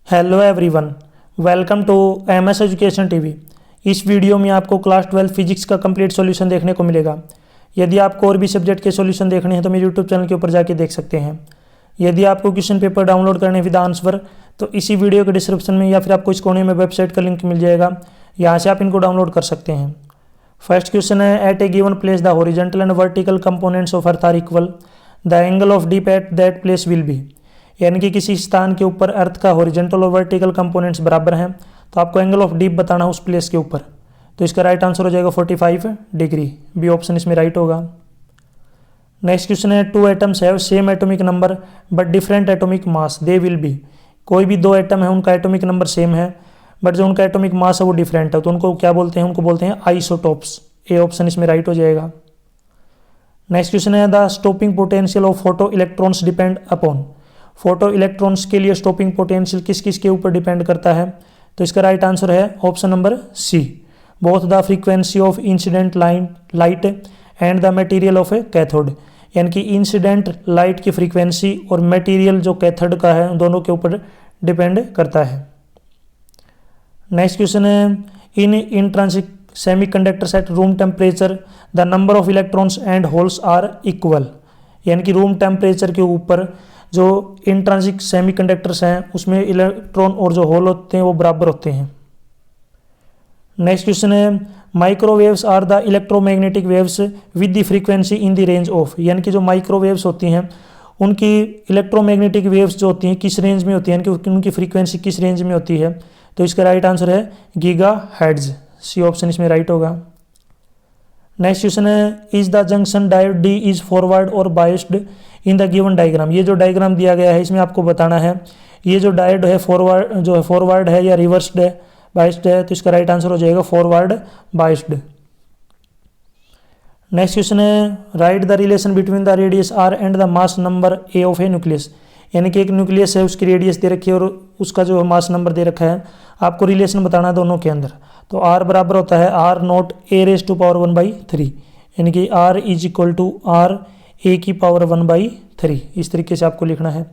Hello everyone, welcome to MS education TV. इस video में आपको क्लास 12 फिजिक्स का कंप्लीट सॉल्यूशन देखने को मिलेगा। यदि आपको और भी सब्जेक्ट के सॉल्यूशन देखने हैं तो मेरे यूट्यूब चैनल के ऊपर जाके देख सकते हैं। यदि आपको क्वेश्चन पेपर डाउनलोड करने विद आंसर तो इसी वीडियो के डिस्क्रिप्शन में या फिर आपको इस कोने में वेबसाइट का लिंक मिल जाएगा, यहाँ से आप इनको डाउनलोड कर सकते हैं। फर्स्ट क्वेश्चन है, at a given place the horizontal and vertical components of earth are equal, the angle of dip at that place will be. यानी कि किसी स्थान के ऊपर अर्थ का हॉरिजॉन्टल और वर्टिकल कंपोनेंट्स बराबर हैं तो आपको एंगल ऑफ डीप बताना है उस प्लेस के ऊपर। तो इसका राइट आंसर हो जाएगा 45 डिग्री, बी ऑप्शन इसमें राइट होगा। नेक्स्ट क्वेश्चन है, two atoms have same atomic number but different atomic mass, they will be. कोई भी दो एटम है उनका एटॉमिक नंबर सेम है बट जो उनका एटॉमिक मास है वो डिफरेंट है, तो उनको क्या बोलते हैं? उनको बोलते हैं आइसोटोप्स। ए ऑप्शन इसमें राइट हो जाएगा। नेक्स्ट क्वेश्चन है, the stopping potential of photo electrons depend upon. Photo electrons के लिए स्टॉपिंग पोटेंशियल किस किस के ऊपर डिपेंड करता है? तो इसका राइट आंसर है option number C, both the frequency of incident light and the material of a cathode. यानी कि इंसिडेंट लाइट की फ्रीक्वेंसी और मटेरियल जो कैथोड का है दोनों के ऊपर डिपेंड करता है। नेक्स्ट क्वेश्चन है, in intrinsic semiconductors at room temperature the number of electrons and holes are equal. यानी कि रूम टेम्परेचर के ऊपर जो इंट्रिंसिक सेमीकंडक्टर्स हैं उसमें इलेक्ट्रॉन और जो होल होते हैं वो बराबर होते हैं। नेक्स्ट क्वेश्चन है, microwaves are the electromagnetic waves with the frequency in the range of. यानी कि जो माइक्रोवेव्स होती हैं उनकी इलेक्ट्रोमैग्नेटिक वेव्स जो होती हैं किस रेंज में होती हैं, यानी कि उनकी फ्रीक्वेंसी किस रेंज में होती है? तो इसका राइट आंसर है गीगाहर्ट्ज, सी ऑप्शन इसमें राइट होगा। नेक्स्ट क्वेश्चन है, is the junction diode D is forward और biased in the given diagram. ये जो डायग्राम दिया गया है इसमें आपको बताना है ये जो डायोड है फॉरवर्ड है या रिवर्स्ड है, बायस्ड है। तो इसका राइट आंसर हो जाएगा फॉरवर्ड बायस्ड। नेक्स्ट क्वेश्चन है, write the relation between the radius R and the mass number A of a nucleus. यानी कि एक न्यूक्लियस है उसकी रेडियस दे रखी है और उसका जो मास नंबर दे रखा है, आपको रिलेशन बताना है दोनों के अंदर। तो आर बराबर होता है R not A raise to power 1/3, यानी कि R is equal to R A की पावर 1/3। इस तरीके से आपको लिखना है।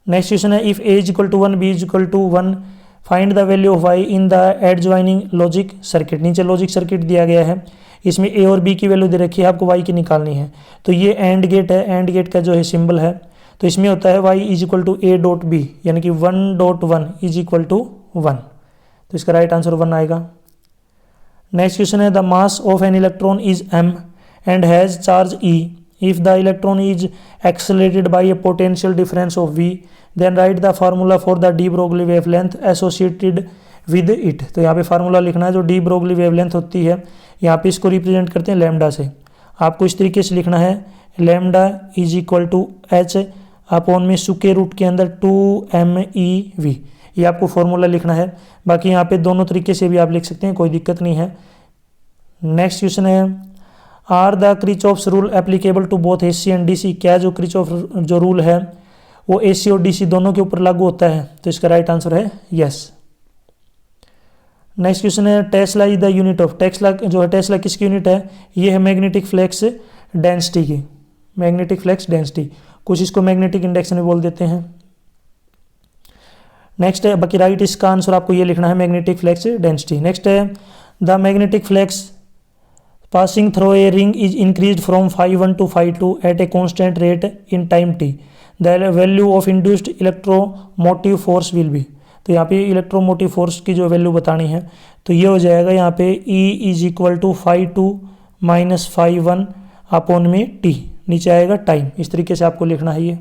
नेक्स्ट क्वेश्चन है, if A is equal to 1 B is equal to 1 find the value of Y in the adjoining logic circuit. नीचे लॉजिक सर्किट दिया गया है, इसमें ए और बी की वैल्यू दे रखी है, आपको वाई की निकालनी है। तो ये एंड गेट है, एंड गेट का जो है सिंबल है, तो इसमें होता है Y is equal to A dot B, यानी कि 1.1 इज इक्वल टू 1। तो इसका राइट आंसर 1 आएगा। नेक्स्ट क्वेश्चन है, the mass of an electron is m and has charge e if the electron is accelerated by a potential difference of v then write the formula for the de Broglie wavelength associated with it। तो यहाँ पे formula लिखना है जो de Broglie wavelength होती है, यहाँ पे इसको रिप्रेजेंट करते हैं लैम्डा से। आपको इस तरीके से लिखना है, lambda is equal to h upon में स्क्वायर रूट के अंदर 2m/e/v। ये आपको फॉर्मूला लिखना है, बाकी यहाँ पे दोनों तरीके से भी आप लिख सकते हैं, कोई दिक्कत नहीं है। नेक्स्ट क्वेश्चन है, are the Kirchhoff's rule applicable to both AC and DC. क्या जो क्रिचॉफ जो रूल है वो एसी और डीसी दोनों के ऊपर लागू होता है? तो इसका राइट आंसर है यस। नेक्स्ट क्वेश्चन है, Tesla is the unit of. Tesla जो है, टेस्ला किसकी यूनिट है? ये है मैग्नेटिक फ्लक्स डेंसिटी की, मैग्नेटिक फ्लक्स डेंसिटी, कुछ इसको मैग्नेटिक इंडेक्स में बोल देते हैं। नेक्स्ट है, बाकी राइट इसका आंसर आपको ये लिखना है मैग्नेटिक फ्लक्स डेंसिटी। नेक्स्ट है, the magnetic flux passing through a ring is increased from phi1 to phi2 at a constant rate in time t. The value of induced electromotive force will be। तो यहाँ पे electromotive force की जो value बतानी है तो ये हो जाएगा यहाँ पे E is equal to phi2 minus phi1 upon में t, नीचे आएगा टाइम। इस तरीके से आपको लिखना है ये।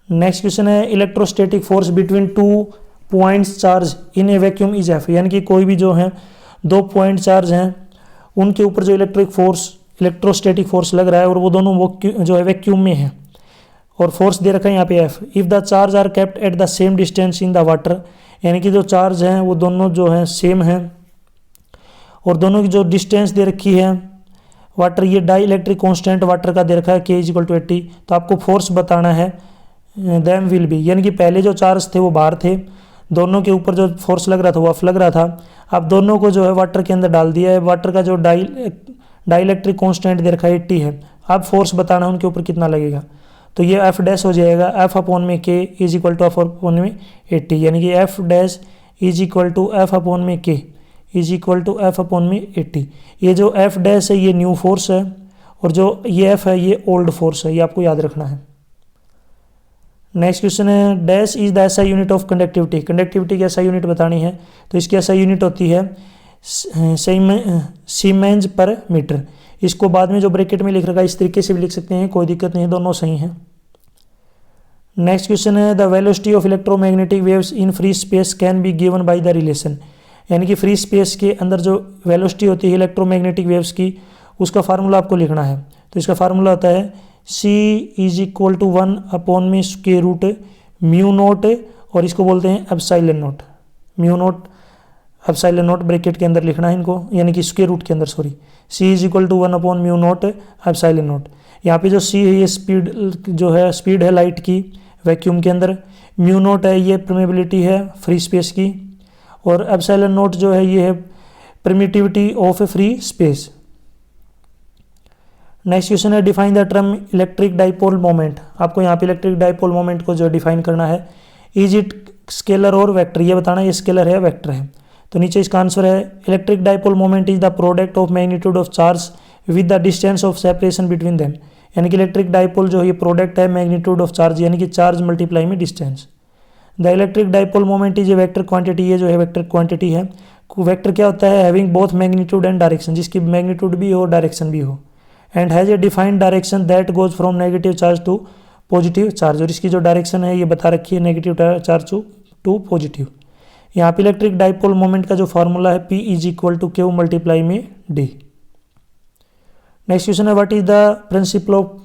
नेक्स्ट क्वेश्चन है, electrostatic force between 2 points charge in A vacuum is F। यानी कि कोई भी जो है 2 पॉइंट चार्ज हैं उनके ऊपर जो इलेक्ट्रोस्टैटिक फोर्स लग रहा है और वो दोनों जो है वैक्यूम में है और फोर्स दे रखा है यहाँ पे F। If the charge are kept at the same distance in the water. यानी कि जो चार्ज हैं वो दोनों जो हैं सेम हैं और दोनों की जो डिस्टेंस दे रखी है वाटर, ये डाई इलेक्ट्रिक कॉन्स्टेंट वाटर का दे रखा है K इज इक्वल टू 80। तो आपको फोर्स बताना है दैम विल बी, यानी कि पहले जो चार्ज थे वो बाहर थे, दोनों के ऊपर जो फोर्स लग रहा था वो F लग रहा था। अब दोनों को जो है वाटर के अंदर डाल दिया है, वाटर का जो डाई इलेक्ट्रिक कांस्टेंट दे रखा है 80 है। अब फोर्स बताना है उनके ऊपर कितना लगेगा। तो ये एफ डैश हो जाएगा एफ अपॉन में K is equal to F upon में 80, यानी कि F dash is equal to F upon में K is equal to F upon में 80। ये जो एफ डैश है ये न्यू फोर्स है और जो ये एफ है ये ओल्ड फोर्स है, ये आपको याद रखना है। नेक्स्ट क्वेश्चन है dash is the SI unit of conductivity. Conductivity की एसआई यूनिट बतानी है तो इसकी एसआई यूनिट होती है सीमेंस पर मीटर। इसको बाद में जो ब्रैकेट में लिख रखा है इस तरीके से भी लिख सकते हैं, कोई दिक्कत नहीं, दोनों सही हैं। नेक्स्ट क्वेश्चन है the velocity of electromagnetic waves in free space can be given by the relation. यानी कि फ्री स्पेस के अंदर जो वेलोसिटी होती है इलेक्ट्रोमैग्नेटिक वेव्स की, उसका फार्मूला आपको लिखना है। तो इसका फार्मूला होता है C is equal to 1 upon में स्क्वायर रूट म्यू नोट, और इसको बोलते हैं epsilon naught. Mu naught epsilon naught bracket के अंदर लिखना है इनको, यानी कि स्क्वायर रूट के अंदर, sorry. C is equal to 1 upon mu naught epsilon naught. यहाँ पे जो C है ये स्पीड जो है, स्पीड है लाइट की वैक्यूम के अंदर। म्यू नोट है ये परमेबिलिटी है फ्री स्पेस की, और एप्सिलॉन नोट जो है ये है permittivity of a free space. Next question है define the term electric dipole moment. आपको यहाँ पे इलेक्ट्रिक डाइपोल मोमेंट को जो डिफाइन करना है, इज इट स्केलर और वेक्टर, ये बताना है ये स्केलर है वेक्टर है। तो नीचे इसका आंसर है electric dipole moment is the product of magnitude of charge with the distance of separation between them. यानी कि इलेक्ट्रिक डाइपोल जो ये प्रोडक्ट है मैग्नीट्यूड ऑफ चार्ज, यानी कि चार्ज मल्टीप्लाई में distance. The electric dipole moment is a vector quantity, ये जो है वेक्टर क्वांटिटी है। वेक्टर क्या होता है, having both magnitude and direction, जिसकी मैग्नीट्यूड भी हो डायरेक्शन भी हो, and has a defined direction that goes from negative charge to positive charge, और इसकी जो डायरेक्शन है ये बता रखी है नेगेटिव चार्ज टू पॉजिटिव। यहाँ पे इलेक्ट्रिक डाइपोल मोमेंट का जो फॉर्मूला है P is equal to Q multiply में D। नेक्स्ट क्वेश्चन है what is the principle of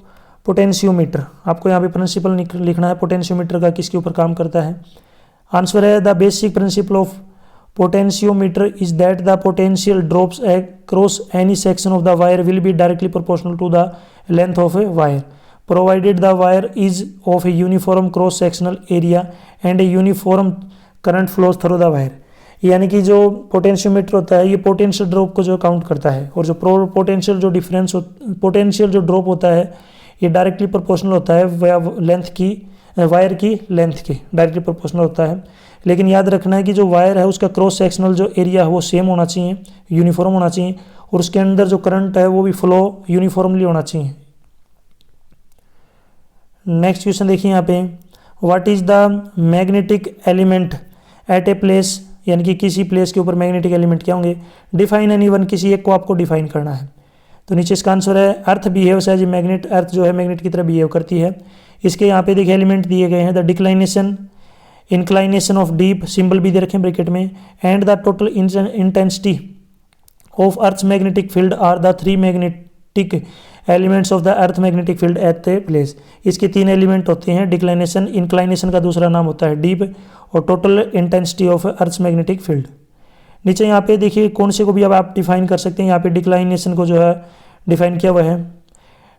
potentiometer. आपको यहाँ पे प्रिंसिपल लिखना है पोटेंशियोमीटर का, किसके ऊपर काम करता है। आंसर है the basic principle of potentiometer is that the potential drops across any section of the wire will be directly proportional to the length of a wire, provided the wire is of a uniform cross sectional area and a uniform current flows through the wire। यानी कि जो potentiometer होता है ये potential drop को जो count करता है, और जो पोटेंशियल जो डिफरेंस पोटेंशियल जो ड्रॉप होता है ये डायरेक्टली प्रोपोर्शनल होता है लेंथ की, वायर की लेंथ के डायरेक्टली प्रोपोर्शनल होता है। लेकिन याद रखना है कि जो वायर है उसका क्रॉस सेक्शनल जो एरिया है वो सेम होना चाहिए, यूनिफॉर्म होना चाहिए, और उसके अंदर जो करंट है वो भी फ्लो यूनिफॉर्मली होना चाहिए। नेक्स्ट क्वेश्चन देखिए यहाँ पे what is the magnetic element at a place, यानी कि किसी प्लेस के ऊपर मैग्नेटिक एलिमेंट क्या होंगे। डिफाइन एनी वन, किसी एक को आपको डिफाइन करना है। तो नीचे इसका आंसर है अर्थ बिहेव्स एज ए मैग्नेट। अर्थ जो है मैग्नेट की तरह बिहेव करती है। इसके यहाँ पे देखिए एलिमेंट दिए गए हैं, the declination inclination of dip, symbol भी दे रखे हैं ब्रैकेट में, and the total intensity of earth magnetic field are the 3 magnetic elements of the earth magnetic field at the place. इसके 3 एलिमेंट होते हैं, डिक्लाइनेशन, इंक्लाइनेशन का दूसरा नाम होता है डीप, और total intensity of earth magnetic field. नीचे यहाँ पे देखिए कौन से को भी अब आप डिफाइन कर सकते हैं। यहाँ पे डिक्लाइनेशन को जो है डिफाइन किया हुआ है।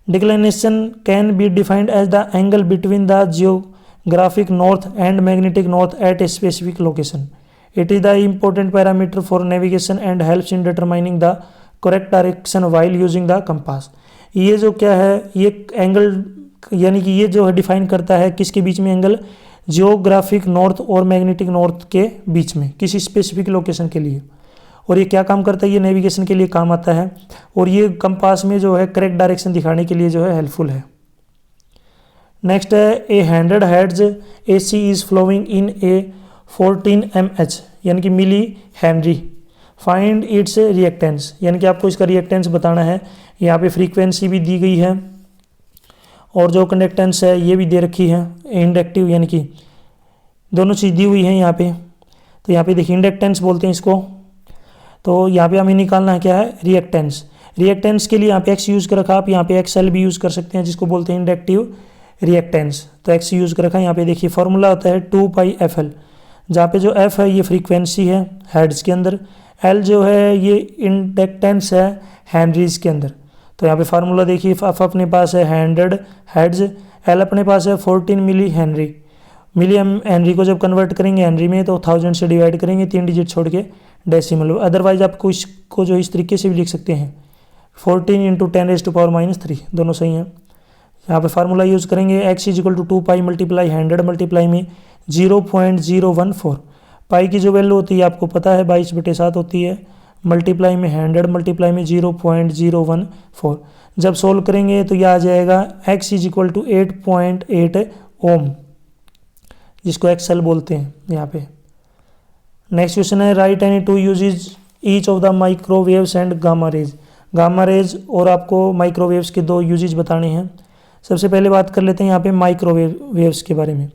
Declination can be defined as the angle between the geographic north and magnetic north at a specific location. It is the important parameter for navigation and helps in determining the correct direction while using the compass. ये जो क्या है, ये angle यानी कि ये जो है डिफाइन करता है किसके बीच में एंगल, जियोग्राफिक नॉर्थ और मैग्नेटिक नॉर्थ के बीच में किसी स्पेसिफिक लोकेशन के लिए। और ये क्या काम करता है, ये नेविगेशन के लिए काम आता है, और ये कंपास में जो है करेक्ट डायरेक्शन दिखाने के लिए जो है हेल्पफुल है। नेक्स्ट है a 100 hertz AC is flowing in a 14 mH, यानी कि milli henry. Find its reactance, यानी कि आपको इसका रिएक्टेंस बताना है। यहाँ पे फ्रीक्वेंसी भी दी गई है और जो कंडक्टेंस है ये भी दे रखी है, इंडक्टिव, यानी कि दोनों चीज़ दी हुई है यहाँ पे। तो यहाँ पे देखिए इंडक्टेंस बोलते हैं इसको। तो यहाँ पे हमें निकालना है क्या है, रिएक्टेंस। रिएक्टेंस के लिए यहाँ पे X यूज़ कर रखा, आप यहाँ पे XL भी यूज़ कर सकते हैं, जिसको बोलते हैं इंडक्टिव रिएक्टेंस। तो X यूज़ कर रखा है। यहाँ पे देखिए फॉर्मूला होता है 2πfL, जहाँ पे जो F है ये फ्रीक्वेंसी है हेड्स के अंदर, L जो है ये इंडक्टेंस है हेनरीज के अंदर। तो यहाँ पे फार्मूला देखिए, F अपने पास है 100 हेड्स, L अपने पास है 14 मिली हेनरी। मिली हेनरी को जब कन्वर्ट करेंगे हेनरी में तो 1000 से डिवाइड करेंगे, 3 डिजिट छोड़ के डेसिमल। अदरवाइज आपको इसको जो इस तरीके से भी लिख सकते हैं 14 × 10⁻³ दोनों सही हैं। यहाँ पे फार्मूला यूज़ करेंगे x is equal to 2 pi multiply 100 multiply में 0.014। पाई की जो वैल्यू होती है आपको पता है 22/7 होती है, मल्टीप्लाई में 100 मल्टीप्लाई में 0.014। जब सोल्व करेंगे तो यह आ जाएगा x is equal to 8.8 ohm, जिसको एक्सएल बोलते हैं यहाँ पे। नेक्स्ट क्वेश्चन है write any two uses each of the microwaves and gamma rays. Gamma rays और आपको माइक्रोवेव्स के 2 यूजेज बताने हैं। सबसे पहले बात कर लेते हैं यहाँ पे माइक्रोवेव्स के बारे में।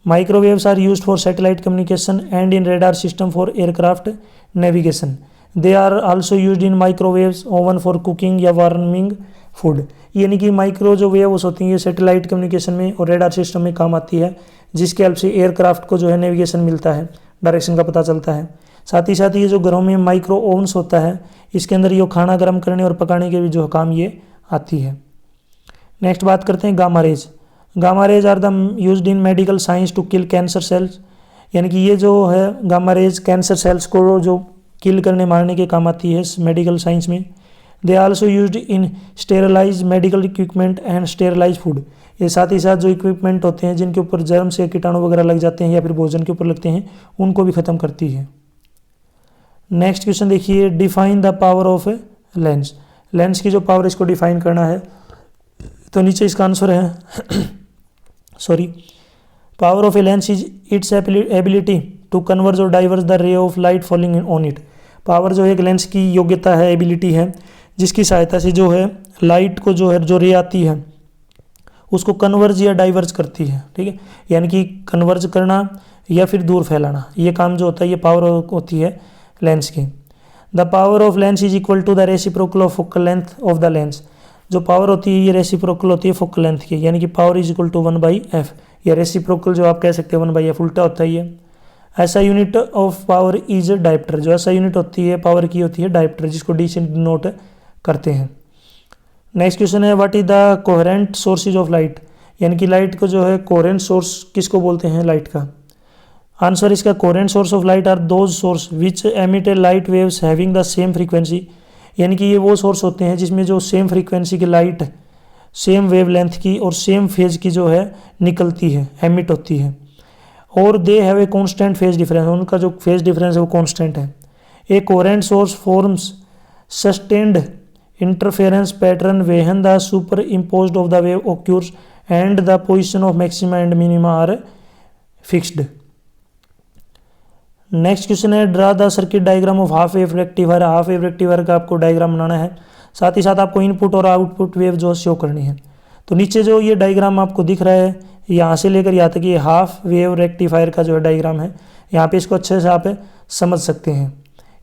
Microwaves are used for satellite communication and in radar system for aircraft navigation. They are also used in microwaves oven for cooking या वार्मिंग फूड। यानी कि माइक्रो जो वेव्स होती हैं ये सैटेलाइट कम्युनिकेशन में और रेडार सिस्टम में काम आती है, जिसके हेल्प से एयरक्राफ्ट को जो है नेविगेशन मिलता है, डायरेक्शन का पता चलता है। साथ ही ये जो घरों में माइक्रो ओवन्स होता है, इसके अंदर ये खाना गर्म करने और पकाने के भी जो काम ये आती है। नेक्स्ट बात करते हैं gamma rays. Gamma rays are the used in medical science to kill cancer cells. यानी कि ये जो है गामा रेज कैंसर सेल्स को जो किल करने मारने के काम आती है मेडिकल साइंस में। They also used in sterilise medical equipment and sterilise food. ये साथ ही साथ जो इक्विपमेंट होते हैं जिनके ऊपर जर्म्स या कीटाणु वगैरह लग जाते हैं या फिर भोजन के ऊपर लगते हैं, उनको भी ख़त्म करती है। नेक्स्ट क्वेश्चन देखिए, define the power of a lens. Lens की जो पावर इसको डिफाइन करना है, तो नीचे इसका आंसर है sorry, power of a lens is its ability to converge और diverse the ray of light falling on it. Power जो एक लेंस की योग्यता है, एबिलिटी है, जिसकी सहायता से जो है लाइट को जो है जो रे आती है उसको कन्वर्ज या डाइवर्ज करती है। ठीक है, यानी कि कन्वर्ज करना या फिर दूर फैलाना, ये काम जो होता है ये पावर होती है लेंस की। The power of lens is equal to the reciprocal of focal length of the lens. जो पावर होती है ये रेसिप्रोकल होती है फोकल लेंथ की, यानी कि power is equal to 1/f, या रेसिप्रोकल जो आप कह सकते हैं 1/f, उल्टा होता है ये। ऐसा unit of power is dioptre. जो ऐसा यूनिट होती है पावर की होती है डायप्टर, जिसको डी से डिनोट करते हैं। नेक्स्ट क्वेश्चन है what is the coherent sources of light. यानी कि लाइट को जो है कोहेरेंट सोर्स किसको बोलते हैं लाइट का। आंसर इसका coherent source of light are those source which emit a light waves having the same frequency. यानी कि ये वो सोर्स होते हैं जिसमें जो सेम फ्रीक्वेंसी की लाइट सेम वेवलेंथ की और सेम फेज की जो है निकलती है, एमिट होती है, और they have a constant phase difference. उनका जो फेज डिफरेंस है वो कांस्टेंट है। A coherent source forms sustained interference pattern when the superimposed of the wave occurs and the position of maxima and minima are fixed. Next question है draw the circuit diagram of half wave rectifier. Half wave rectifier का आपको diagram बनाना है, साथ ही साथ आपको input और output wave जो show करनी है। तो नीचे जो ये डायग्राम आपको दिख रहा है, यहाँ से लेकर यहाँ तक ये हाफ वेव रेक्टिफायर का जो है डायग्राम है, यहाँ पे इसको अच्छे से आप समझ सकते हैं।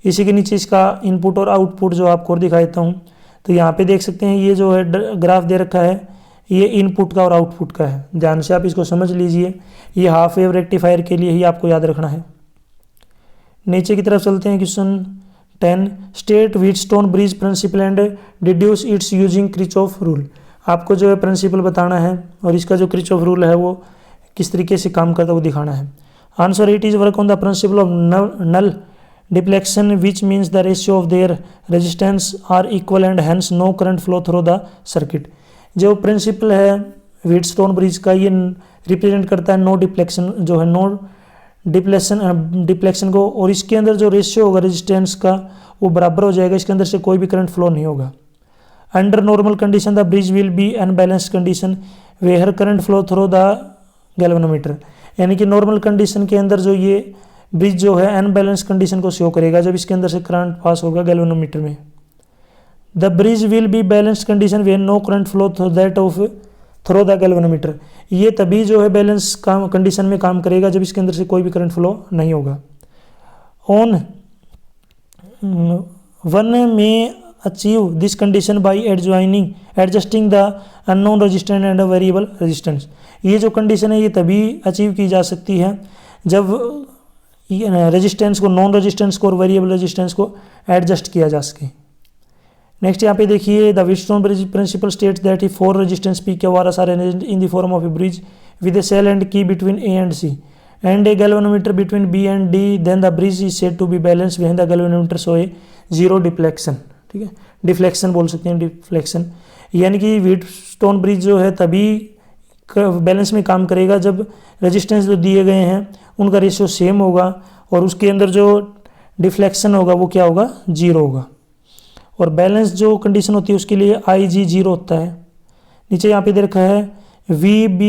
इसी के नीचे इसका इनपुट और आउटपुट जो आपको और दिखा देता हूँ। तो यहाँ पे देख सकते हैं ये जो है ग्राफ दे रखा है, ये इनपुट का और आउटपुट का है। ध्यान से आप इसको समझ लीजिए, ये हाफ वेव रेक्टिफायर के लिए ही आपको याद रखना है। नीचे की तरफ चलते हैं। Question 10 state Wheatstone bridge principle and deduce its using Kirchhoff rule. आपको जो है प्रिंसिपल बताना है और इसका जो क्रिचॉफ रूल है वो किस तरीके से काम करता है वो दिखाना है। Answer it is work on the principle of null deflection which means the ratio of their resistance are equal and hence no current flow through the circuit. जो प्रिंसिपल है व्हीटस्टोन ब्रिज का, ये रिप्रेजेंट करता है no deflection, जो है no deflection को, और इसके अंदर जो रेशियो होगा रेजिस्टेंस का वो बराबर हो जाएगा, इसके अंदर से कोई भी करंट फ्लो नहीं होगा। Under normal condition the bridge will be unbalanced condition where current flow through the galvanometer. यानी कि नॉर्मल कंडीशन के अंदर जो ये ब्रिज जो है अनबैलेंस कंडीशन को शो करेगा जब इसके अंदर से करंट पास होगा गैल्वेनोमीटर में। The bridge will be balanced condition where no current flow that of through the galvanometer. ये तभी जो है बैलेंस काम कंडीशन में काम करेगा जब इसके अंदर से कोई भी करंट फ्लो नहीं होगा। ऑन वन में achieve this condition by adjusting the unknown resistance and variable resistance. ये जो कंडीशन है ये तभी अचीव की जा सकती है जब रेजिस्टेंस को, नॉन रेजिस्टेंस को और वेरिएबल रेजिस्टेंस को एडजस्ट किया जा सके। नेक्स्ट यहाँ पे देखिए the Wheatstone bridge principle states that ही 4 रेजिस्टेंस पी के वारस are arranged in the form of a bridge with a cell and key between A and C and a galvanometer between B and D, then the bridge is said to be balance when the galvanometer show a zero deflection. ठीक है, deflection बोल सकते हैं, deflection. यानी कि Wheatstone bridge जो है तभी बैलेंस में काम करेगा जब रेजिस्टेंस जो दिए गए हैं उनका रेशियो सेम होगा और उसके अंदर जो डिफ्लेक्शन होगा वो क्या होगा, 0 होगा। और बैलेंस जो कंडीशन होती है उसके लिए IG 0 होता है। नीचे यहाँ पे दे रखा है VB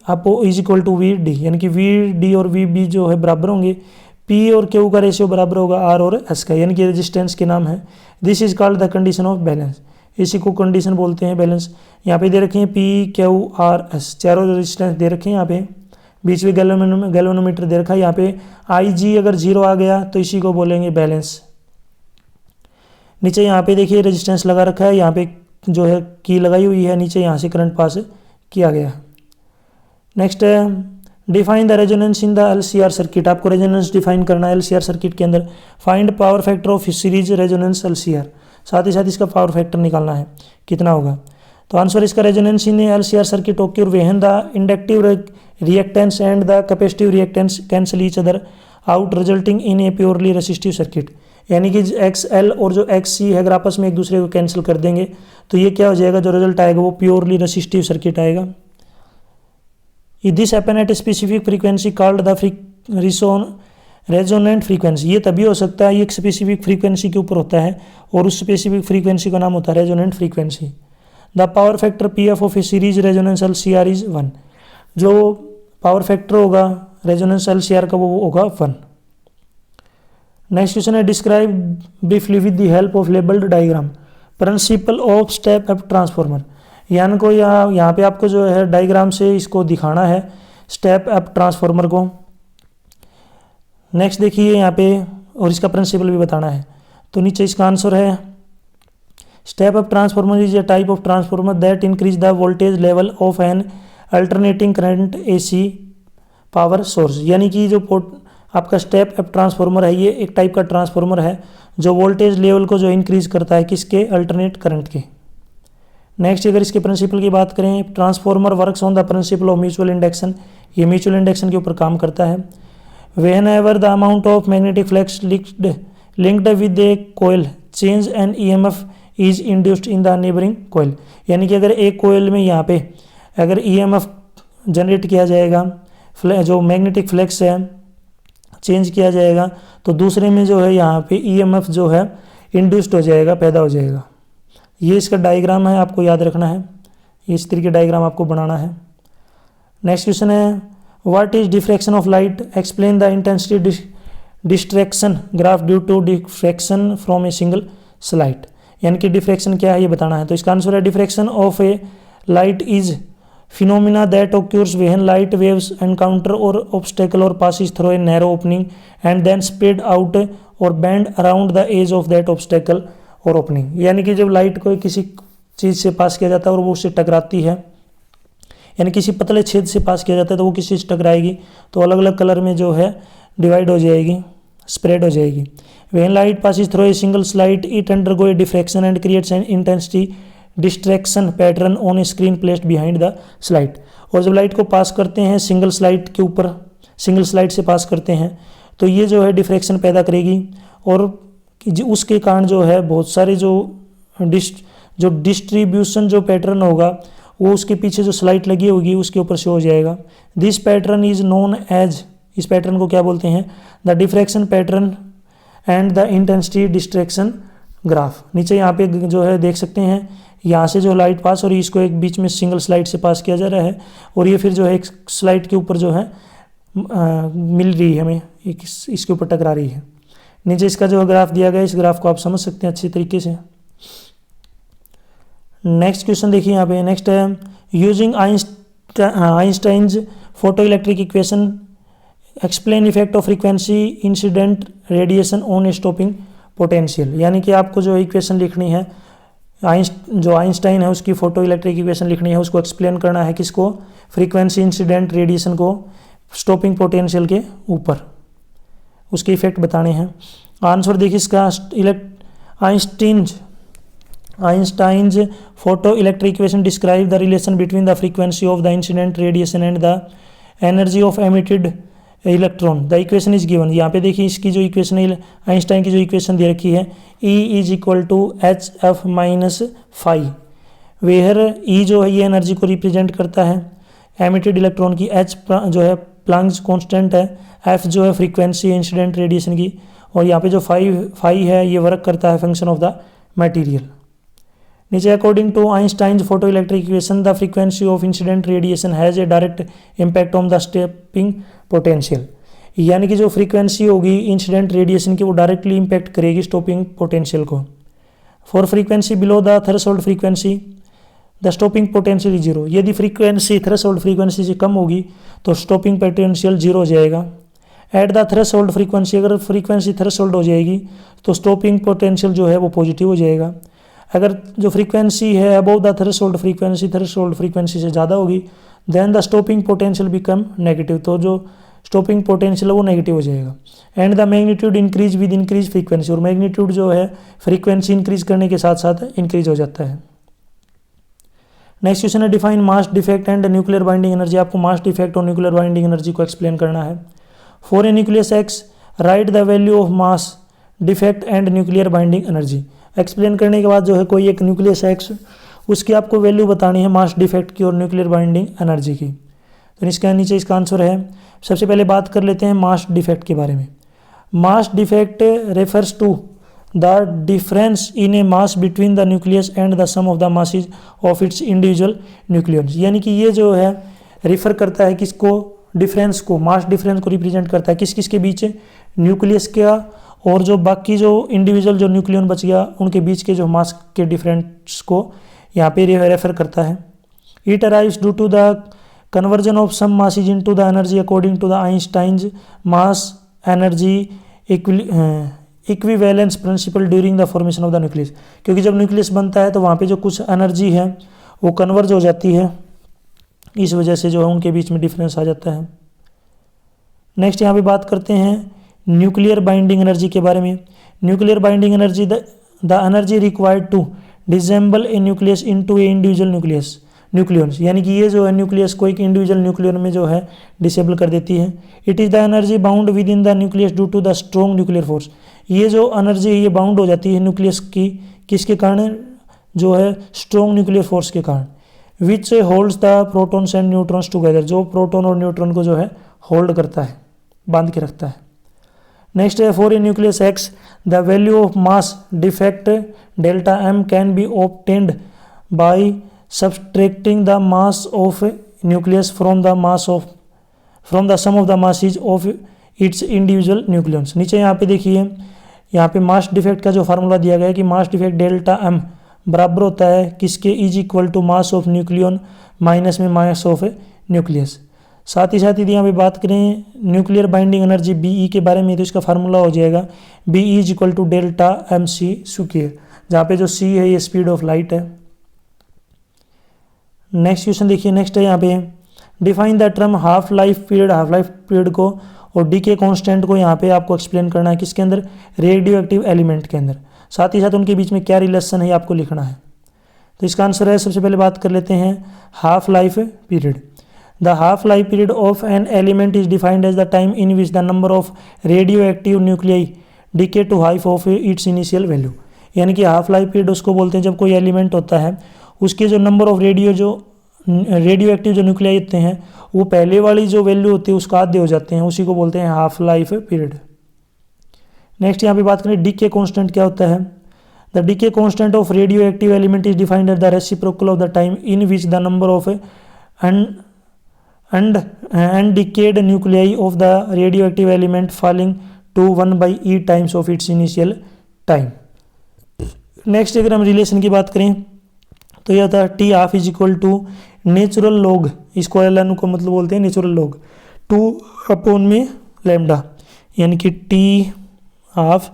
आपो इज इक्वल टू VD, यानी कि VD और VB जो है बराबर होंगे। P और Q का रेशियो बराबर होगा R और S का, यानी कि रेजिस्टेंस के नाम है। This is called the condition of balance, इसी को कंडीशन बोलते हैं बैलेंस। यहाँ पे दे रखे हैं P Q R S, चारों रेजिस्टेंस दे रखे हैं। यहाँ पे बीच में गैल्वेनोमीटर दे रखा है। यहाँ पे IG अगर 0 आ गया तो इसी को बोलेंगे बैलेंस। नीचे यहाँ पे देखिए रेजिस्टेंस लगा रखा है, यहाँ पे जो है की लगाई हुई है, नीचे यहाँ से करंट पास किया गया। नेक्स्ट है define the resonance in the LCR circuit. आपको रेजोनेंस डिफाइन करना है LCR सर्किट के अंदर। Find power factor of series resonance LCR, साथ ही साथ इसका पावर फैक्टर निकालना है कितना होगा। तो आंसर इसका resonance in LCR circuit occur when the inductive reactance and the capacitive reactance cancel each other out resulting in A purely resistive circuit. यानी कि XL और जो XC है अगर आपस में एक दूसरे को कैंसिल कर देंगे तो ये क्या हो जाएगा, जो रिजल्ट आएगा वो प्योरली रेसिस्टिव सर्किट आएगा। This happen at a specific frequency called the resonant frequency. ये तभी हो सकता है, ये एक स्पेसिफिक फ्रीक्वेंसी के ऊपर होता है और उस स्पेसिफिक फ्रीक्वेंसी का नाम होता है resonant frequency. The power factor PF of A series resonance LCR is 1। जो पावर फैक्टर होगा रेजोनेंस LCR का वो होगा 1। नेक्स्ट क्वेश्चन है describe briefly with the help of labelled diagram principle of step up transformer. यानी को यहाँ पे आपको जो है डायग्राम से इसको दिखाना है स्टेप अप ट्रांसफॉर्मर को। नेक्स्ट देखिए यहाँ पे और इसका प्रिंसिपल भी बताना है। तो नीचे इसका आंसर है step up transformer is a type of transformer that increase the voltage level of N alternating current AC power source. यानी कि जो आपका स्टेप अप ट्रांसफॉर्मर है ये एक टाइप का ट्रांसफॉर्मर है जो वोल्टेज लेवल को जो इंक्रीज करता है किसके, अल्टरनेट करंट के। नेक्स्ट अगर इसके प्रिंसिपल की बात करें, transformer works on the principle of mutual induction. ये म्यूचुअल इंडक्शन के ऊपर काम करता है। Whenever the amount of magnetic flux linked with a coil change an EMF is induced in the neighbouring coil. यानी कि अगर एक कोयल में यहाँ पे अगर EMF जनरेट किया जाएगा, जो मैग्नेटिक फ्लक्स है चेंज किया जाएगा तो दूसरे में जो है यहाँ पे EMF जो है इंड्यूस्ड हो जाएगा, पैदा हो जाएगा। ये इसका डायग्राम है, आपको याद रखना है, इस तरीके डायग्राम आपको बनाना है। नेक्स्ट क्वेश्चन है what is diffraction of light, explain the intensity distraction graph due to diffraction from a single slit. यानी कि डिफ्रैक्शन क्या है ये बताना है। तो इसका आंसर है diffraction of A light is phenomena that occurs when light waves encounter or obstacle or passes through a narrow opening and then spread out or bend around the edge of that obstacle or opening। यानी कि जब light को किसी चीज़ से पास किया जाता है और वो उससे टकराती है, यानी किसी पतले छेद से पास किया जाता है तो वो किसी से टकराएगी तो अलग अलग कलर में जो है डिवाइड हो जाएगी, स्प्रेड हो जाएगी। when light passes through a single slide it undergo a diffraction and creates an intensity distraction pattern on A screen placed behind the slide. और जब लाइट को पास करते हैं सिंगल स्लाइड के ऊपर, सिंगल स्लाइड से पास करते हैं तो ये जो है डिफ्रैक्शन पैदा करेगी और उसके कारण जो है बहुत सारे जो डिस्ट्रीब्यूशन जो पैटर्न होगा वो उसके पीछे जो स्लाइड लगी होगी उसके ऊपर शो हो जाएगा। This pattern is known as, इस पैटर्न को क्या बोलते हैं, the diffraction pattern and the intensity distraction graph. नीचे यहाँ पे जो है देख सकते हैं, यहाँ से जो लाइट पास हो रही है इसको एक बीच में सिंगल स्लाइड से पास किया जा रहा है और ये फिर जो है एक स्लाइड के ऊपर जो है मिल रही है हमें, इसके ऊपर टकरा रही है। नीचे इसका जो ग्राफ दिया गया है इस ग्राफ को आप समझ सकते हैं अच्छी तरीके से। नेक्स्ट क्वेश्चन देखिए यहाँ पे, नेक्स्ट है using Einstein's photo electric equation explain effect of frequency incident radiation on stopping potential. यानी कि आपको जो इक्वेशन लिखनी है जो आइंस्टाइन है उसकी फोटो इलेक्ट्रिक इक्वेशन लिखनी है, उसको एक्सप्लेन करना है किसको, फ्रीक्वेंसी इंसिडेंट रेडिएशन को स्टॉपिंग पोटेंशियल के ऊपर, उसके इफेक्ट बताने हैं। आंसर देखिए इसका Einstein's photo electric equation describe the relation between the frequency of the incident radiation and the energy of emitted electron. The equation is given. यहाँ पे देखिए इसकी जो इक्वेशन है आइंस्टाइन की जो इक्वेशन दे रखी है E is equal to HF minus phi where E जो है ये एनर्जी को रिप्रेजेंट करता है, एमिटेड इलेक्ट्रॉन की, एच जो है प्लांक्स कांस्टेंट है, एफ जो है फ्रीक्वेंसी इंसिडेंट रेडिएशन की, और यहाँ पे जो फाई है ये वर्क करता है फंक्शन ऑफ द मटेरियल। नीचे according to Einstein's photo electric equation the frequency of incident radiation has a direct impact on the stopping potential, यानी कि जो फ्रीक्वेंसी होगी इंसिडेंट रेडिएशन की वो डायरेक्टली इम्पैक्ट करेगी स्टॉपिंग पोटेंशियल को। For frequency below the threshold frequency the stopping potential zero, यदि frequency threshold frequency से कम होगी तो स्टॉपिंग पोटेंशियल जीरो हो जाएगा। एट द थ्रेशोल्ड फ्रीक्वेंसी, अगर फ्रीक्वेंसी थ्रेशोल्ड हो जाएगी तो स्टॉपिंग पोटेंशियल जो है वो पॉजिटिव हो जाएगा। अगर जो फ्रीक्वेंसी है अबव द थ्रेशोल्ड फ्रीक्वेंसी से ज़्यादा होगी then the stopping potential become negative, तो जो स्टॉपिंग पोटेंशियल है वो नेगेटिव हो जाएगा। And the magnitude increase with increase frequency, और मैग्नीट्यूड जो है फ्रीक्वेंसी इंक्रीज करने के साथ साथ इंक्रीज हो जाता है। नेक्स्ट क्वेश्चन है define mass defect and nuclear binding energy, आपको मास डिफेक्ट और न्यूक्लियर बाइंडिंग एनर्जी को एक्सप्लेन करना है। For a nucleus x right the value of mass defect and nuclear binding energy, explain करने के बाद जो है कोई एक न्यूक्लियस एक्स उसकी आपको वैल्यू बतानी है मास डिफेक्ट की और न्यूक्लियर बाइंडिंग एनर्जी की। तो इसका नीचे इसका आंसर है, सबसे पहले बात कर लेते हैं मास डिफेक्ट के बारे में। Mass defect refers to the difference in a mass between the nucleus and the sum of the masses of its individual nucleus, यानी कि ये जो है रेफर करता है किसको, डिफरेंस को, मास डिफरेंस को रिप्रेजेंट करता है किस किस के बीच, न्यूक्लियस का और जो बाकी जो इंडिविजुअल जो न्यूक्लियन बच गया उनके बीच के जो मास के डिफरेंस को यहाँ पे रेफर करता है। It arrives due to the conversion of some masses into the energy according to the Einstein's mass energy equivalence principle during the formation of the nucleus, क्योंकि जब न्यूक्लियस बनता है तो वहाँ पे जो कुछ एनर्जी है वो कन्वर्ज हो जाती है, इस वजह से जो है उनके बीच में डिफरेंस आ जाता है। नेक्स्ट यहाँ पे बात करते हैं न्यूक्लियर बाइंडिंग एनर्जी के बारे में। Nuclear binding energy the energy required to disassemble a nucleus into a individual nucleons, यानी कि ये जो है न्यूक्लियस को एक इंडिविजुअल न्यूक्लियन में जो है डिसेबल कर देती है। It is the energy bound within the nucleus due to the strong nuclear force, ये जो एनर्जी है ये बाउंड हो जाती है न्यूक्लियस की किसके कारण, जो है स्ट्रॉन्ग न्यूक्लियर फोर्स के कारण। विच holds the protons and neutrons together, जो प्रोटॉन और न्यूट्रॉन को जो है होल्ड करता है, बांध के रखता है। नेक्स्ट है for a nucleus X the value of mass defect delta M can be obtained by subtracting the mass of nucleus from the sum of the masses of its individual nucleons. नीचे यहाँ पे देखिए, यहाँ पे mass defect का जो formula दिया गया है कि मास डिफेक्ट डेल्टा एम बराबर होता है किसके, is equal to mass of nucleon minus में मास ऑफ न्यूक्लियस। साथ ही यदि यहाँ पे बात करें न्यूक्लियर बाइंडिंग एनर्जी बीई के बारे में, तो इसका फार्मूला हो जाएगा BE is equal to delta M C square, जहाँ पे जो सी है ये स्पीड ऑफ लाइट है। नेक्स्ट क्वेश्चन देखिए, नेक्स्ट है यहाँ पे define the term half life period को और डीके कांस्टेंट को यहाँ पे आपको एक्सप्लेन करना है किसके अंदर, रेडियो एक्टिव एलिमेंट के अंदर। साथ ही साथ उनके बीच में क्या रिलेशन है आपको लिखना है। तो इसका आंसर है, सबसे पहले बात कर लेते हैं half life period. The half life period of an element is defined as the time in which the number of radio active nuclei decay to half of its initial value, यानी कि half life period उसको बोलते हैं जब कोई element होता है उसके जो नंबर ऑफ रेडियो एक्टिव जो न्यूक्लियाई होते हैं वो पहले वाली जो वैल्यू होती है उसका आधे हो जाते हैं, उसी को बोलते हैं हाफ लाइफ पीरियड। नेक्स्ट यहाँ पे बात करें डीके कांस्टेंट क्या होता है। The decay constant of radio active element is defined at the reciprocal of the time in which the number of undecayed nuclei of the radioactive element falling to 1/e times of its initial time। Next अगर हम relation की बात करें तो यह होता है T half is equal to natural log, इसको एल को मतलब बोलते हैं नेचुरल लॉग 2 में लैम्डा, यानी कि T half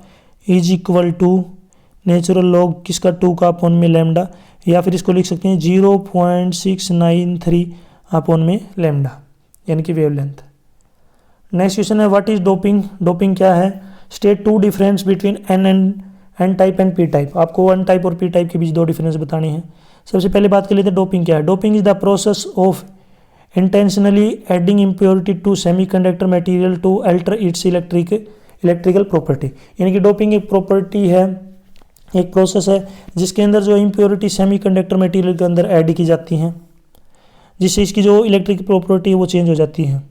is equal to natural log किसका 2 का अपॉन में लैम्डा, या फिर इसको लिख सकते हैं 0.693 अपॉन में लैम्डा, यानी कि वेवलेंथ। नेक्स्ट क्वेश्चन है व्हाट इज डोपिंग, डोपिंग क्या है। State two difference between N type and P type, आपको एन टाइप और पी टाइप के बीच दो डिफरेंस बताने हैं। सबसे पहले बात कर लेते हैं डोपिंग क्या है। Doping is the process of intentionally adding impurity to semiconductor material to alter its electrical property, यानी कि डोपिंग एक प्रॉपर्टी है एक प्रोसेस है जिसके अंदर जो इम्प्योरिटी सेमीकंडक्टर मटेरियल के अंदर ऐड की जाती हैं, जिससे इसकी जो इलेक्ट्रिक प्रॉपर्टी है वो चेंज हो जाती है।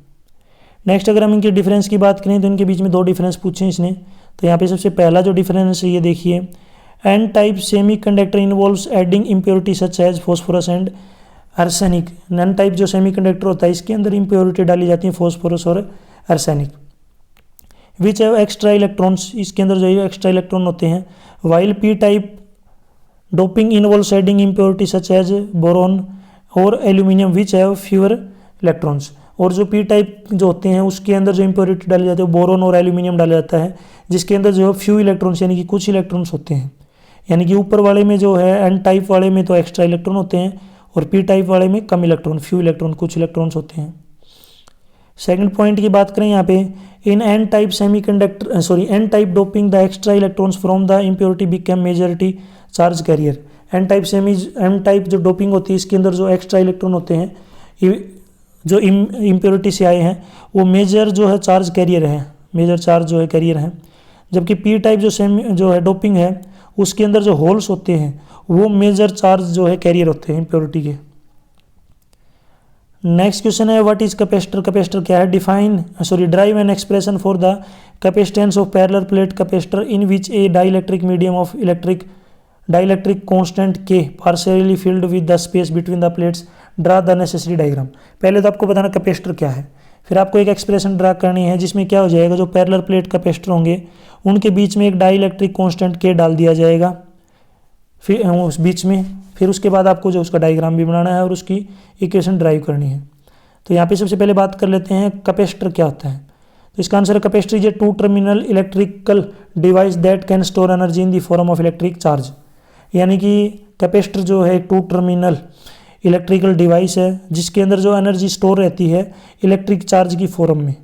नेक्स्ट अगर हम इनके डिफरेंस की बात करें तो इनके बीच में दो डिफरेंस पूछे हैं इसने। तो यहाँ पे सबसे पहला जो डिफरेंस है ये देखिए, N type semiconductor involves adding impurity such as phosphorus and arsenic. N type जो सेमी कंडक्टर होता है इसके अंदर इम्प्योरिटी डाली जाती है फॉस्फोरस और arsenic. Which have extra electrons, इसके अंदर जो एक्स्ट्रा इलेक्ट्रॉन होते हैं। While P type doping involves adding impurity such as boron और aluminium which have fewer electrons. और जो पी टाइप जो होते हैं उसके अंदर जो इम्प्योरिटी डाली जाती है बोरोन और एल्यूमिनियम डाला जाता है, जिसके अंदर जो है फ्यू इलेक्ट्रॉन्स यानी कि कुछ इलेक्ट्रॉन्स होते हैं। यानी कि ऊपर वाले में जो है एन टाइप वाले में तो एक्स्ट्रा इलेक्ट्रॉन होते हैं और पी टाइप वाले में कम इलेक्ट्रॉन, फ्यू इलेक्ट्रॉन, कुछ इलेक्ट्रॉन्स होते हैं। सेकंड पॉइंट की बात करें यहाँ पे, in N type semiconductor N type doping the extra electrons from the impurity become majority charge carrier. N type जो डोपिंग होती है इसके अंदर जो एक्स्ट्रा इलेक्ट्रॉन होते हैं जो इम्प्योरिटी से आए हैं वो मेजर जो है चार्ज कैरियर है, मेजर चार्ज जो है कैरियर है। जबकि पी टाइप जो है डोपिंग है उसके अंदर जो होल्स होते हैं वो मेजर चार्ज जो है कैरियर होते हैं इम्प्योरिटी के। नेक्स्ट क्वेश्चन है व्हाट इज कैपेसिटर। कैपेसिटर क्या है? Drive an expression for the capacitance of parallel plate capacitor in which a dielectric medium of dielectric constant K partially filled with the space between the plates, draw the necessary diagram. पहले तो आपको बताना capacitor क्या है, फिर आपको एक expression draw करनी है जिसमें क्या हो जाएगा, जो पैरेलल प्लेट कैपेसिटर होंगे उनके बीच में एक डाइलेक्ट्रिक कांस्टेंट के डाल दिया जाएगा फिर उस बीच में, फिर उसके बाद आपको जो उसका डायग्राम भी बनाना है और उसकी इक्वेशन ड्राइव करनी है। तो यहाँ पे सबसे पहले बात कर लेते हैं कैपेसिटर क्या होता है। तो इसका आंसर है capacitor is a two terminal electrical device that can store energy in the form of electric charge. यानी कि कैपेसिटर जो है टू टर्मिनल इलेक्ट्रिकल डिवाइस है जिसके अंदर जो एनर्जी स्टोर रहती है इलेक्ट्रिक चार्ज की फॉर्म में।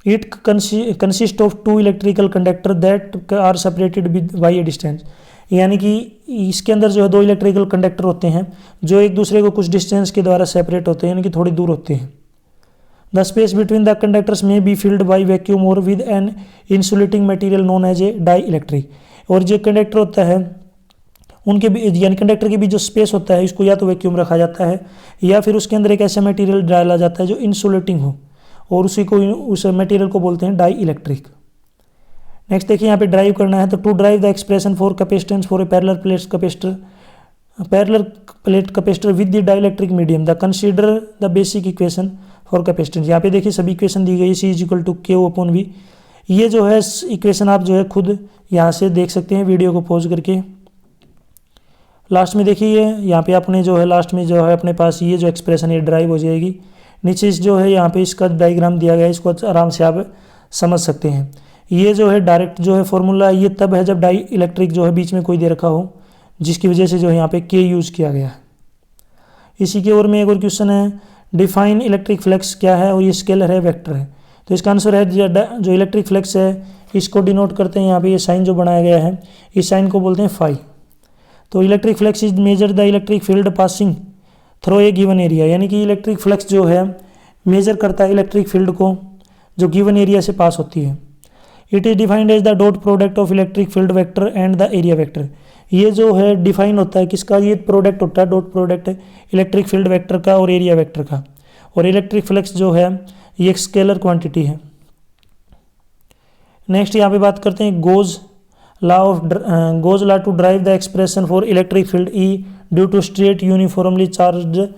It consist of two electrical conductor that are separated by a distance. यानी कि इसके अंदर जो है दो इलेक्ट्रिकल कंडक्टर होते हैं जो एक दूसरे को कुछ डिस्टेंस के द्वारा सेपरेट होते हैं, यानी कि थोड़ी दूर होते हैं। The space between the conductors may be filled by vacuum और with an insulating material known as a dielectric. और जो कंडक्टर होता है उनके भी यानी कंडक्टर के बीच जो स्पेस होता है इसको या तो वैक्यूम रखा जाता है या फिर उसके अंदर एक ऐसा मटेरियल डाला जाता है जो इंसुलेटिंग हो और उस मटेरियल को बोलते हैं डाई इलेक्ट्रिक। नेक्स्ट देखिए यहाँ पे ड्राइव करना है। तो to derive the expression for capacitance for a parallel plate capacitor with the dielectric medium the consider the basic equation for capacitance. यहाँ पे देखिए सभी इक्वेशन दी गई, C = Q/V। ये जो है इक्वेशन आप जो है खुद यहाँ से देख सकते हैं वीडियो को पॉज करके। लास्ट में देखिए यहाँ पे आपने जो है लास्ट में जो है अपने पास ये जो एक्सप्रेशन ये ड्राइव हो जाएगी। नीचे जो है यहाँ पे इसका डायग्राम दिया गया है, इसको आराम से आप समझ सकते हैं। ये जो है डायरेक्ट जो है फॉर्मूला ये तब है जब डाई इलेक्ट्रिक जो है बीच में कोई दे रखा हो, जिसकी वजह से जो है यहाँ पे K यूज़ किया गया है। इसी के ओर में एक और क्वेश्चन है, डिफाइन इलेक्ट्रिक फ्लक्स क्या है, और ये स्केलर है वेक्टर है। तो इसका आंसर है जो इलेक्ट्रिक फ्लक्स है इसको डिनोट करते हैं यहाँ पे ये साइन जो बनाया गया है, इस साइन को बोलते हैं फाई। तो electric flux is measure the electric field passing through a given area. यानी कि इलेक्ट्रिक फ्लक्स जो है मेजर करता है इलेक्ट्रिक फील्ड को जो गिवन एरिया से पास होती है। It is defined as the dot product of electric field vector and the area vector. ये जो है डिफाइन होता है किसका, ये प्रोडक्ट होता है dot product electric field vector का और एरिया वेक्टर का। और इलेक्ट्रिक फ्लक्स जो है ये एक स्केलर क्वांटिटी है। नेक्स्ट यहाँ पे बात करते हैं Gauss law to derive the expression for electric field E due to straight uniformly charge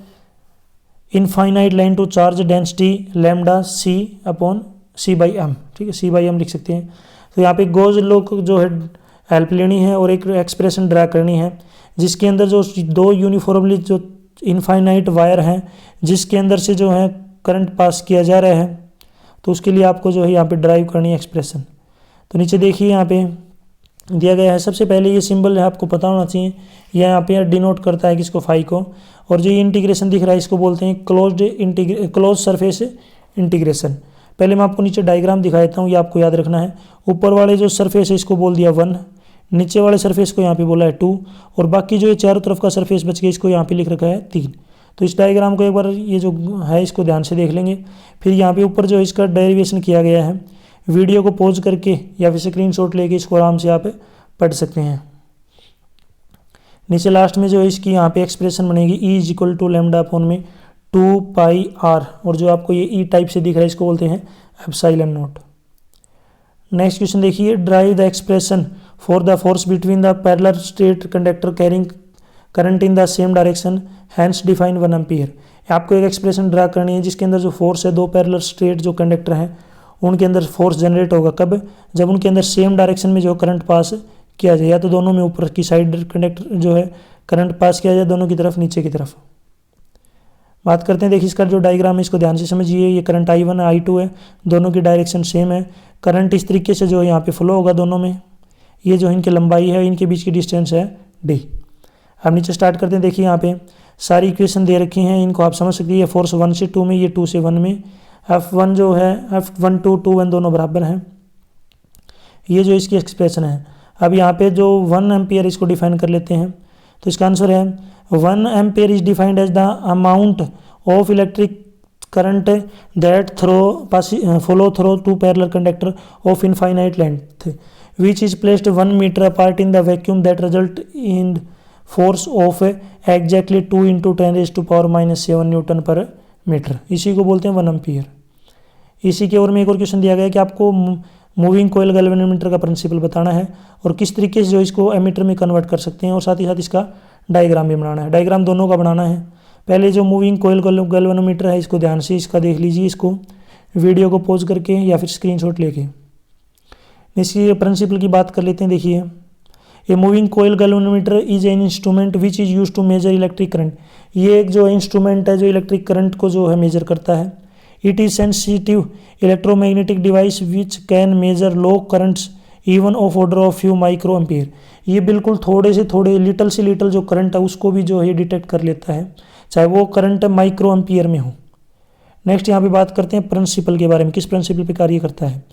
infinite line to charge density lambda C/m। ठीक है, C/m लिख सकते हैं। तो यहाँ पे गोज लॉ को जो है हेल्प लेनी है और एक एक्सप्रेशन ड्रा करनी है जिसके अंदर जो दो यूनिफॉर्मली जो इनफाइनाइट वायर हैं जिसके अंदर से जो है करंट पास किया जा रहा है, तो उसके लिए आपको जो है यहाँ पे ड्राइव करनी है एक्सप्रेशन। तो नीचे देखिए यहाँ पे दिया गया है। सबसे पहले ये सिंबल है आपको पता होना चाहिए, यह यहाँ पे डिनोट करता है किसको, फाई को। और जो ये इंटीग्रेशन दिख रहा है इसको बोलते हैं क्लोज सरफेस इंटीग्रेशन। पहले मैं आपको नीचे डायग्राम दिखा देता हूँ, ये आपको याद रखना है। ऊपर वाले जो सरफेस है इसको बोल दिया 1, नीचे वाले सरफेस को यहाँ पे बोला है 2, और बाकी जो ये चारों तरफ का सरफेस बच गया इसको यहाँ पे लिख रखा है 3। तो इस डायग्राम को एक बार ये जो है इसको ध्यान से देख लेंगे। फिर यहाँ पे ऊपर जो इसका डेरिवेशन किया गया है, वीडियो को पॉज करके या फिर स्क्रीनशॉट लेके इसको आराम से आप पढ़ सकते हैं। नीचे लास्ट में जो है इसकी यहाँ पे एक्सप्रेशन बनेगी E is equal to lambda upon में 2πr, और जो आपको ये ई टाइप से दिख रहा है इसको बोलते हैं एप्सिलॉन नॉट। नेक्स्ट क्वेश्चन देखिए, derive the expression for the force between the parallel straight conductor carrying current in the same direction hence define 1 ampere. आपको एक एक्सप्रेशन ड्रा करनी है जिसके अंदर जो फोर्स है, दो पैरेलल स्ट्रेट जो कंडक्टर हैं उनके अंदर फोर्स जनरेट होगा कब, जब उनके अंदर सेम डायरेक्शन में जो करंट पास किया जाए, या तो दोनों में ऊपर की साइड कंडक्टर जो है करंट पास किया जाए दोनों की तरफ, नीचे की तरफ। बात करते हैं, देखिए इसका जो डायग्राम है इसको ध्यान से समझिए। ये करंट I1 है, I2 है, दोनों की डायरेक्शन सेम है। करंट इस तरीके से जो है यहाँ पे फ्लो होगा दोनों में। ये जो इनकी लंबाई है, इनके बीच की डिस्टेंस है d। अब नीचे स्टार्ट करते हैं, देखिए यहाँ पे सारी इक्वेशन दे रखी हैं, इनको आप समझ सकते हैं। फोर्स 1 से 2 में, ये 2 से 1 में, F1 जो है F1 to 2 दोनों बराबर हैं। ये जो इसकी एक्सप्रेशन है। अब यहाँ पे जो 1 एम्पियर इसको डिफाइन कर लेते हैं, तो इसका आंसर है 1 ampere is defined as the amount of electric current that flow through two parallel conductor of infinite length which is placed 1 metre apart in the vacuum that result in force of exactly 2 × 10⁻⁻⁷ newton per metre. इसी को बोलते हैं 1 ampere. इसी के और में एक और क्वेश्चन दिया गया है कि आपको मूविंग कोयल गैल्वेनोमीटर का प्रिंसिपल बताना है और किस तरीके से जो इसको एमीटर में कन्वर्ट कर सकते हैं, और साथ ही साथ इसका डायग्राम भी बनाना है। डायग्राम दोनों का बनाना है। पहले जो मूविंग कोयल गैल्वेनोमीटर है इसको ध्यान से इसका देख लीजिए, इसको वीडियो को पॉज करके या फिर स्क्रीनशॉट लेके। इसकी प्रिंसिपल की बात कर लेते हैं। देखिए, a moving coil galvanometer is an instrument which is use to measure electric current. ये एक जो इंस्ट्रूमेंट है जो इलेक्ट्रिक करंट को जो है मेजर करता है। It is sensitive electromagnetic device which can measure low currents even of order of few micro ampere. ये बिल्कुल थोड़े से थोड़े लिटल से लिटल जो करंट है उसको भी जो है डिटेक्ट कर लेता है, चाहे वो करंट माइक्रो एम्पियर में हो। नेक्स्ट यहाँ पे बात करते हैं प्रिंसिपल के बारे में, किस प्रिंसिपल पे कार्य करता है।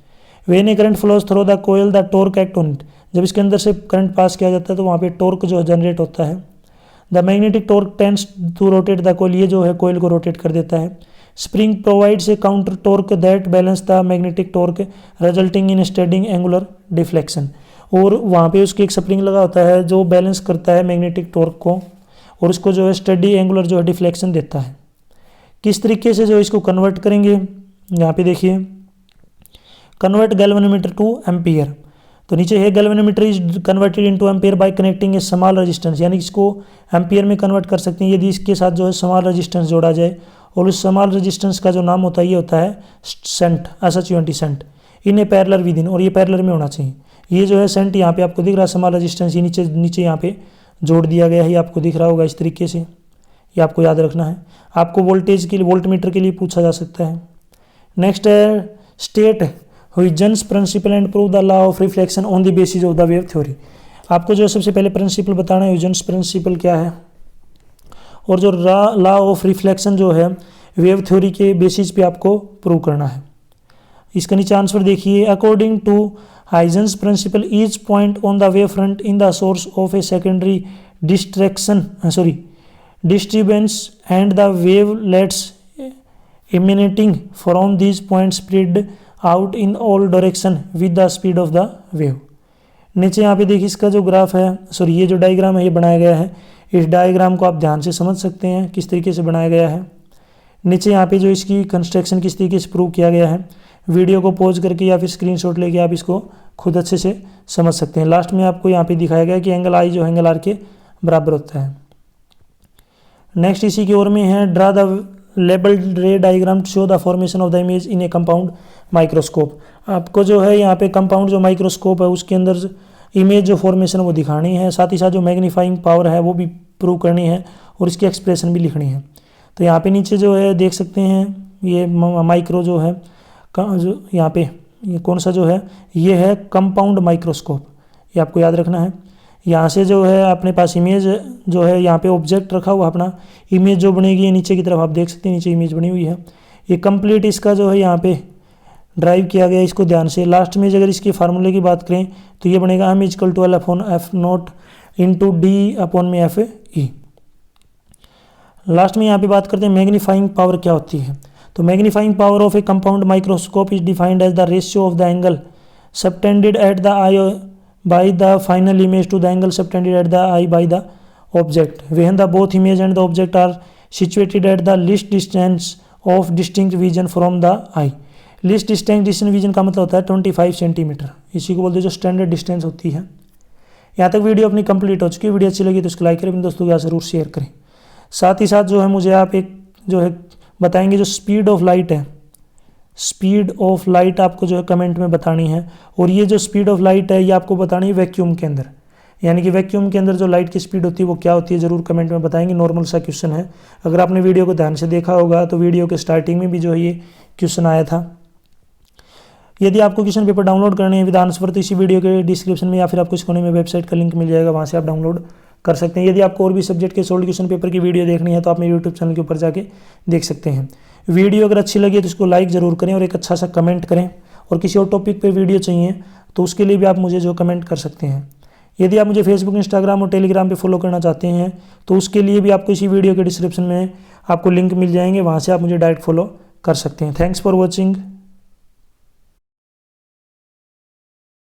When a current flows through the coil the torque act on it. जब इसके अंदर से करंट पास किया जाता है तो वहाँ पे टॉर्क जो जनरेट होता है। The magnetic torque tends to rotate the coil, ये जो है कोयल को रोटेट कर देता है। Spring provides a counter torque that balance the magnetic torque resulting in steady angular deflection. और वहाँ पे उसकी एक स्प्रिंग लगा होता है जो बैलेंस करता है मैग्नेटिक टॉर्क को और उसको जो है स्टेडी एंगुलर जो है डिफ्लेक्शन देता है। किस तरीके से जो इसको कन्वर्ट करेंगे, यहाँ पे देखिए, कन्वर्ट गैल्वेनोमीटर टू एम्पियर। तो नीचे है galvanometer is converted into ampere bye connecting A small resistance, यानी इसको एम्पियर में कन्वर्ट कर सकते हैं यदि इसके साथ जो है स्मॉल रेजिस्टेंस जोड़ा जाए। और उस स्मॉल रेजिस्टेंस का जो नाम होता है ये होता है सेंट, SH20 सेंट। इन ए पैरेलल विद इन, और ये पैरेलल में होना चाहिए। ये जो है सेंट यहाँ पे आपको दिख रहा है, स्मॉल रेजिस्टेंस ये नीचे यहाँ पे जोड़ दिया गया है, ये आपको दिख रहा होगा इस तरीके से। ये आपको याद रखना है। आपको वोल्टेज के लिए वोल्टमीटर के लिए पूछा जा सकता है। नेक्स्ट है state Huygens principle and prove the law of reflection on the basis of the wave theory. आपको जो सबसे पहले प्रिंसिपल बताना है ह्यूजेंस प्रिंसिपल क्या है, और जो लॉ ऑफ रिफ्लेक्शन जो है वेव थ्योरी के बेसिस पे आपको प्रूव करना है। इसका नीचे आंसर देखिए, according to Huygens principle each point on the wave front in the source of a secondary disturbance and the wavelets emanating from these points spread out in all direction with the speed of the wave। नीचे यहाँ पे देखिए इसका जो graph है, ये जो diagram है ये बनाया गया है। इस डायग्राम को आप ध्यान से समझ सकते हैं किस तरीके से बनाया गया है। नीचे यहाँ पे जो इसकी कंस्ट्रक्शन किस तरीके से प्रूव किया गया है, वीडियो को पॉज करके या फिर स्क्रीनशॉट लेके आप इसको खुद अच्छे से समझ सकते हैं। लास्ट में आपको यहाँ पे दिखाया गया कि एंगल आई जो एंगल आर के बराबर होता है। नेक्स्ट इसी की ओर में है, draw the labelled ray diagram to show the formation of the image in a compound microscope. आपको जो है यहाँ पे कंपाउंड जो माइक्रोस्कोप है उसके अंदर इमेज जो फॉर्मेशन वो दिखानी है, साथ ही साथ जो मैग्नीफाइंग पावर है वो भी प्रूव करनी है और इसकी एक्सप्रेशन भी लिखनी है। तो यहाँ पे नीचे जो है देख सकते हैं ये माइक्रो जो है जो यहाँ पे ये कौन सा जो है, ये है कंपाउंड माइक्रोस्कोप, ये आपको याद रखना है। यहाँ से जो है अपने पास इमेज जो है यहाँ पे ऑब्जेक्ट रखा हुआ अपना, इमेज जो बनेगी ये नीचे की तरफ आप देख सकते हैं, नीचे इमेज बनी हुई है। ये कंप्लीट इसका जो है यहाँ पे ड्राइव किया गया, इसको ध्यान से। लास्ट में अगर इसके फार्मूले की बात करें तो ये बनेगा m = 12/f0 × d/f(e)। लास्ट में यहाँ पे बात करते हैं मैग्नीफाइंग पावर क्या होती है। तो magnifying power of a compound microscope is defined as the ratio of the angle subtended at the eye by the final image to the angle subtended at the eye by the object when the both image and the object are situated at the least distance of distinct vision from the eye. Least distance vision का मतलब होता है 25 centimetre, इसी को बोलते हैं जो standard distance होती है। यहाँ तक वीडियो अपनी कंप्लीट हो चुकी है। वीडियो अच्छी लगी तो उसको लाइक करें, अपने दोस्तों के साथ जरूर शेयर करें। साथ ही साथ जो है मुझे आप एक जो है बताएंगे जो स्पीड ऑफ लाइट है, स्पीड ऑफ लाइट आपको जो है कमेंट में बतानी है। और ये जो स्पीड ऑफ लाइट है ये आपको बतानी है वैक्यूम के अंदर, यानी कि वैक्यूम के अंदर जो लाइट की स्पीड होती है वो क्या होती है, ज़रूर कमेंट में बताएंगे। नॉर्मल सा क्वेश्चन है, अगर आपने वीडियो को ध्यान से देखा होगा तो वीडियो के स्टार्टिंग में भी जो है ये क्वेश्चन आया था। यदि आपको क्वेश्चन पेपर डाउनलोड करने हैं विद आंसर तो इसी वीडियो के डिस्क्रिप्शन में या फिर आपको इस कोने में वेबसाइट का लिंक मिल जाएगा, वहाँ से आप डाउनलोड कर सकते हैं। यदि आपको और भी सब्जेक्ट के सोल्ड क्वेश्चन पेपर की वीडियो देखनी है तो आप मेरे यूट्यूब चैनल के ऊपर जाके देख सकते हैं। वीडियो अगर अच्छी लगी तो इसको लाइक ज़रूर करें और एक अच्छा सा कमेंट करें। और किसी और टॉपिक पर वीडियो चाहिए तो उसके लिए भी आप मुझे जो कमेंट कर सकते हैं। यदि आप मुझे फेसबुक, इंस्टाग्राम और टेलीग्राम पे फॉलो करना चाहते हैं तो उसके लिए भी आपको इसी वीडियो के डिस्क्रिप्शन में आपको लिंक मिल जाएंगे, वहाँ से आप मुझे डायरेक्ट फॉलो कर सकते हैं। Thanks for watching.